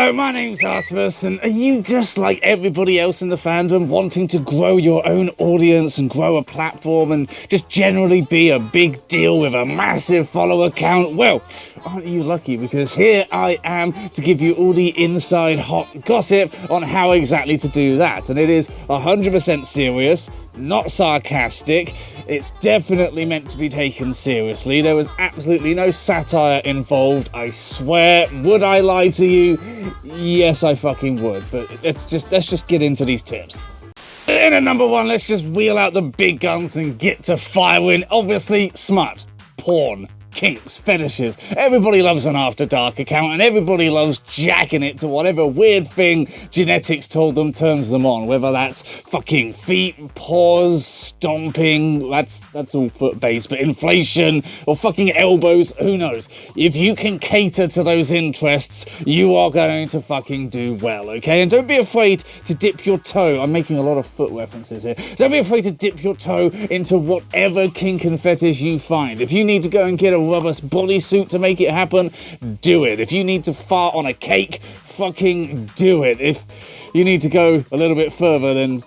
Hello, my name's Artemis, and are you just like everybody else in the fandom, wanting to grow your own audience and grow a platform and just generally be a big deal with a massive follower count? Well, aren't you lucky, because here I am to give you all the inside hot gossip on how exactly to do that. And it is 100% serious, not sarcastic. It's definitely meant to be taken seriously. There was absolutely no satire involved, I swear. Would I lie to you? Yes, I fucking would. But let's just get into these tips. In at number one, let's just wheel out the big guns and get to firing. Obviously, smut, porn, kinks, fetishes. Everybody loves an After Dark account, and everybody loves jacking it to whatever weird thing genetics told them turns them on. Whether that's fucking feet, paws, stomping, that's all foot-based, but inflation, or fucking elbows, who knows? If you can cater to those interests, you are going to fucking do well, okay? And don't be afraid to dip your toe. I'm making a lot of foot references here. Don't be afraid to dip your toe into whatever kink and fetish you find. If you need to go and get a rubber bodysuit to make it happen, do it. If you need to fart on a cake, fucking do it. If you need to go a little bit further, then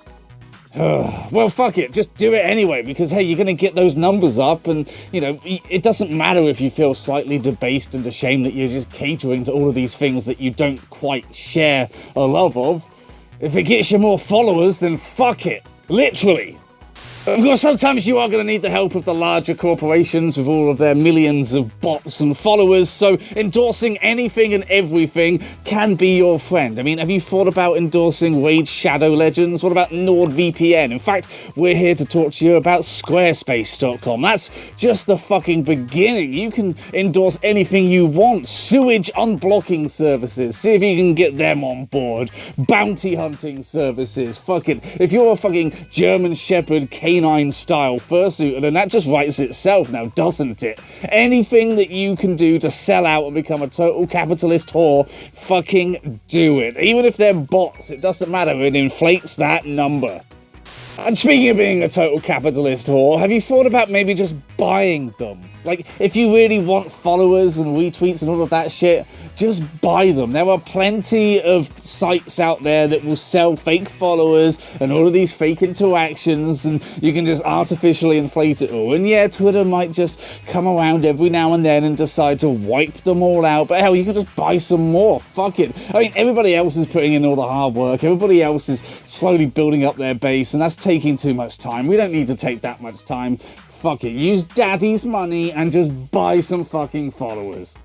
well, fuck it, just do it anyway, because hey, you're gonna get those numbers up, and you know, it doesn't matter if you feel slightly debased and ashamed that you're just catering to all of these things that you don't quite share a love of. If it gets you more followers, then fuck it, literally. Of course, sometimes you are going to need the help of the larger corporations with all of their millions of bots and followers, so endorsing anything and everything can be your friend. I mean, have you thought about endorsing Raid Shadow Legends? What about NordVPN? In fact, we're here to talk to you about Squarespace.com. That's just the fucking beginning. You can endorse anything you want. Sewage unblocking services. See if you can get them on board. Bounty hunting services. Fuck it. If you're a fucking German Shepherd canine style fursuit, then that just writes itself now, doesn't it? Anything that you can do to sell out and become a total capitalist whore, fucking do it. Even if they're bots, it doesn't matter, it inflates that number. And speaking of being a total capitalist whore, have you thought about maybe just buying them? Like, if you really want followers and retweets and all of that shit, just buy them. There are plenty of sites out there that will sell fake followers and all of these fake interactions, and you can just artificially inflate it all. And yeah, Twitter might just come around every now and then and decide to wipe them all out, but hell, you can just buy some more. Fuck it. I mean, everybody else is putting in all the hard work. Everybody else is slowly building up their base, and that's taking too much time. We don't need to take that much time. Fuck it, use daddy's money and just buy some fucking followers.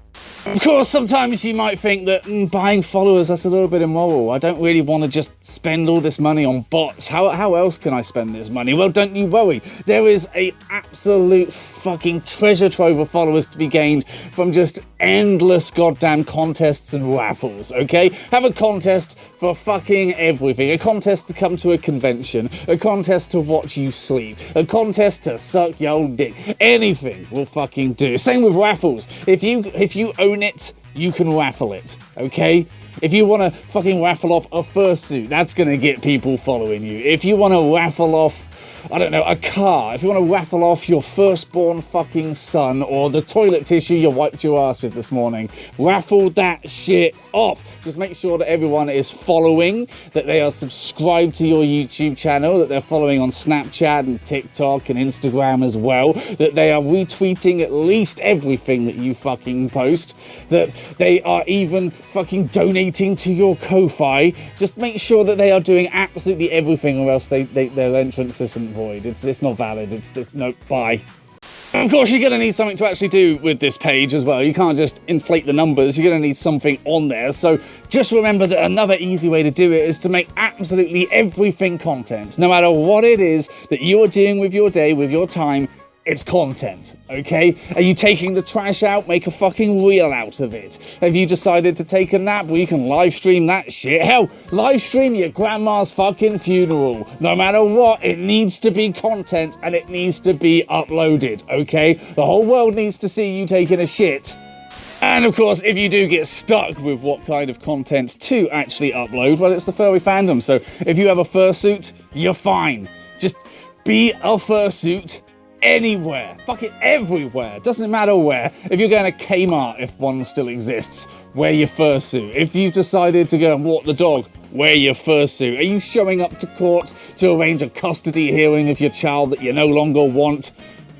Of course, sometimes you might think that buying followers, that's a little bit immoral. I don't really want to just spend all this money on bots. How else can I spend this money? Well, don't you worry. There is a absolute fucking treasure trove of followers to be gained from just endless goddamn contests and raffles, okay? Have a contest for fucking everything. A contest to come to a convention. A contest to watch you sleep. A contest to suck your old dick. Anything will fucking do. Same with raffles. If you own it, you can raffle it, okay? If you want to fucking raffle off a fursuit, that's going to get people following you. If you want to raffle off, I don't know, a car, if you want to raffle off your firstborn fucking son or the toilet tissue you wiped your ass with this morning, raffle that shit off. Just make sure that everyone is following, that they are subscribed to your YouTube channel, that they're following on Snapchat and TikTok and Instagram as well, that they are retweeting at least everything that you fucking post, that they are even fucking donating to your Ko-Fi. Just make sure that they are doing absolutely everything, or else their entrance isn't void. It's not valid. No, bye. Of course, you're going to need something to actually do with this page as well. You can't just inflate the numbers. You're going to need something on there. So just remember that another easy way to do it is to make absolutely everything content. No matter what it is that you're doing with your day, with your time, it's content, okay? Are you taking the trash out? Make a fucking reel out of it. Have you decided to take a nap? Well, you can live stream that shit. Hell, live stream your grandma's fucking funeral. No matter what, it needs to be content and it needs to be uploaded, okay? The whole world needs to see you taking a shit. And of course, if you do get stuck with what kind of content to actually upload, well, it's the furry fandom. So if you have a fursuit, you're fine. Just be a fursuit anywhere. Fuck it, everywhere. Doesn't matter where. If you're going to Kmart, if one still exists, wear your fursuit. If you've decided to go and walk the dog, wear your fursuit. Are you showing up to court to arrange a custody hearing of your child that you no longer want?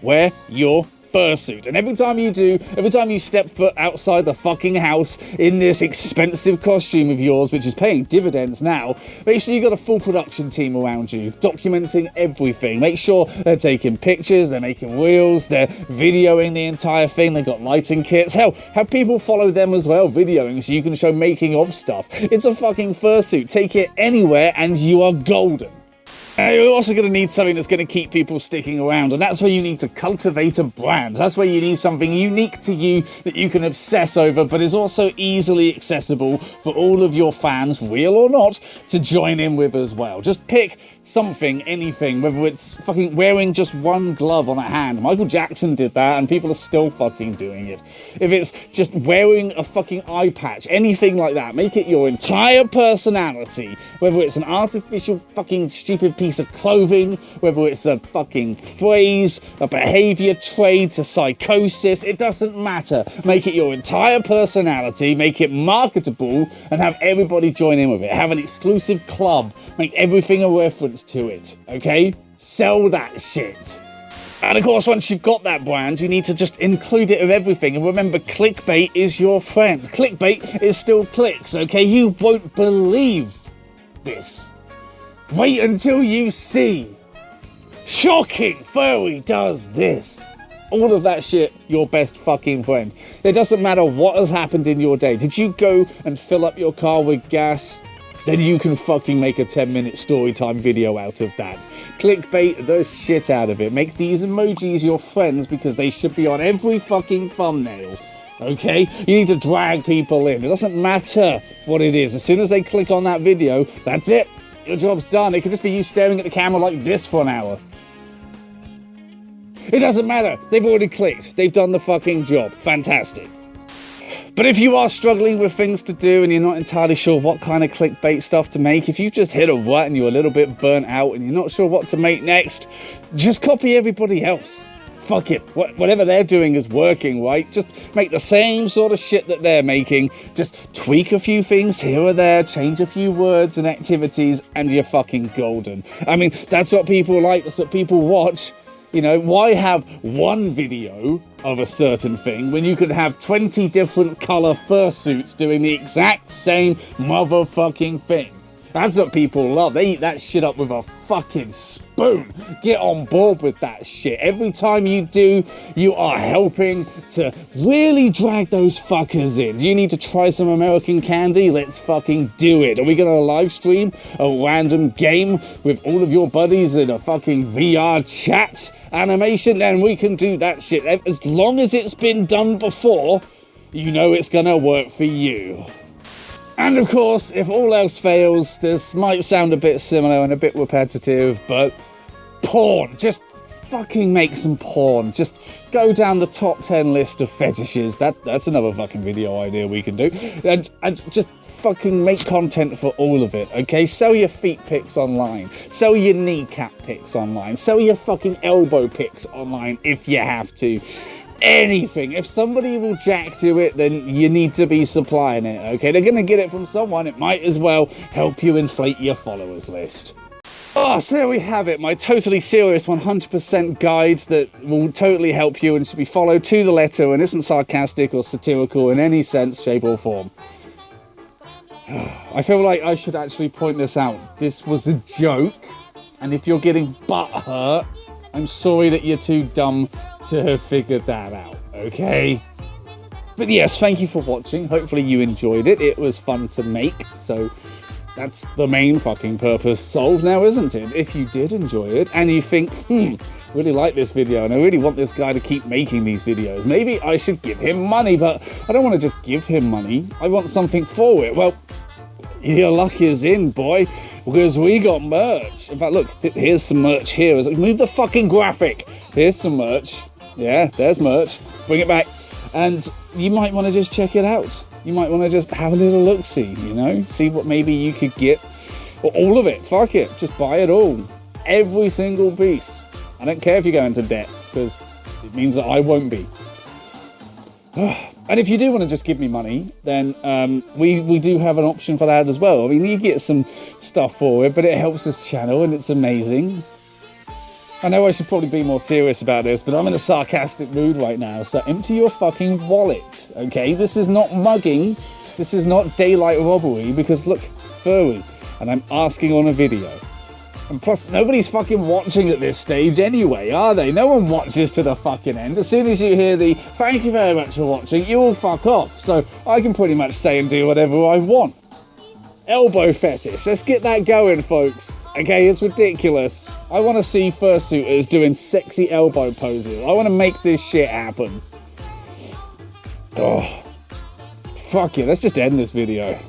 Wear your fursuit. And every time you do, every time you step foot outside the fucking house in this expensive costume of yours, which is paying dividends now, make sure you've got a full production team around you, documenting everything. Make sure they're taking pictures, they're making reels, they're videoing the entire thing, they've got lighting kits. Hell, have people follow them as well, videoing, so you can show making of stuff. It's a fucking fursuit. Take it anywhere and you are golden. You're also going to need something that's going to keep people sticking around, and that's where you need to cultivate a brand. That's where you need something unique to you that you can obsess over, but is also easily accessible for all of your fans, real or not, to join in with as well. Just pick something, anything, whether it's fucking wearing just one glove on a hand. Michael Jackson did that, and people are still fucking doing it. If it's just wearing a fucking eye patch, anything like that, make it your entire personality, whether it's an artificial fucking stupid piece of clothing, whether it's a fucking phrase, a behavior trait, a psychosis, it doesn't matter. Make it your entire personality, make it marketable, and have everybody join in with it. Have an exclusive club, make everything a reference to it, okay? Sell that shit. And of course, once you've got that brand, you need to just include it with everything. And remember, clickbait is your friend. Clickbait is still clicks, okay? You won't believe this. Wait until you see. Shocking furry does this. All of that shit, your best fucking friend. It doesn't matter what has happened in your day. Did you go and fill up your car with gas? Then you can fucking make a 10-minute story time video out of that. Clickbait the shit out of it. Make these emojis your friends because they should be on every fucking thumbnail. Okay? You need to drag people in. It doesn't matter what it is. As soon as they click on that video, that's it. Your job's done. It could just be you staring at the camera like this for an hour. It doesn't matter. They've already clicked. They've done the fucking job. Fantastic. But if you are struggling with things to do and you're not entirely sure what kind of clickbait stuff to make, if you've just hit a rut and you're a little bit burnt out and you're not sure what to make next, just copy everybody else. Fuck it. Whatever they're doing is working, right? Just make the same sort of shit that they're making. Just tweak a few things here or there, change a few words and activities, and you're fucking golden. I mean, that's what people like. That's what people watch. You know, why have one video of a certain thing when you could have 20 different color fursuits doing the exact same motherfucking thing? That's what people love. They eat that shit up with a fucking spoon. Get on board with that shit. Every time you do, you are helping to really drag those fuckers in. Do you need to try some American candy? Let's fucking do it. Are we gonna live stream a random game with all of your buddies in a fucking VR chat animation? Then we can do that shit. As long as it's been done before, you know it's gonna work for you. And of course, if all else fails, this might sound a bit similar and a bit repetitive, but porn. Just fucking make some porn. Just go down the top 10 list of fetishes. That's another fucking video idea we can do. And just fucking make content for all of it, okay? Sell your feet pics online. Sell your kneecap pics online. Sell your fucking elbow pics online if you have to. Anything. If somebody will jack to it, then you need to be supplying it, okay? They're gonna get it from someone. It might as well help you inflate your followers list. Oh, so there we have it, my totally serious 100% guide that will totally help you and should be followed to the letter and isn't sarcastic or satirical in any sense, shape or form. I feel like I should actually point this out. This was a joke, and if you're getting butthurt, I'm sorry that you're too dumb to have figured that out, okay? But yes, thank you for watching. Hopefully you enjoyed it. It was fun to make, so that's the main fucking purpose solved now, isn't it? If you did enjoy it and you think, really like this video and I really want this guy to keep making these videos, maybe I should give him money, but I don't want to just give him money. I want something for it. Well, your luck is in, boy, because we got merch. In fact, look, here's some merch here. Move the fucking graphic. Here's some merch. Yeah, there's merch. Bring it back. And you might want to just check it out. You might want to just have a little look-see, you know? See what maybe you could get. Or all of it. Fuck it. Just buy it all. Every single piece. I don't care if you go into debt. because it means that I won't be. And if you do want to just give me money, then we do have an option for that as well. I mean, you get some stuff for it, but it helps this channel and it's amazing. I know I should probably be more serious about this, but I'm in a sarcastic mood right now, so empty your fucking wallet, okay? This is not mugging, this is not daylight robbery, because look, furry, and I'm asking on a video. And plus, nobody's fucking watching at this stage anyway, are they? No one watches to the fucking end. As soon as you hear the "thank you very much for watching," you all fuck off. So I can pretty much say and do whatever I want. Elbow fetish. Let's get that going, folks. Okay, it's ridiculous. I want to see fursuiters doing sexy elbow poses. I want to make this shit happen. Oh, fuck it. Let's just end this video.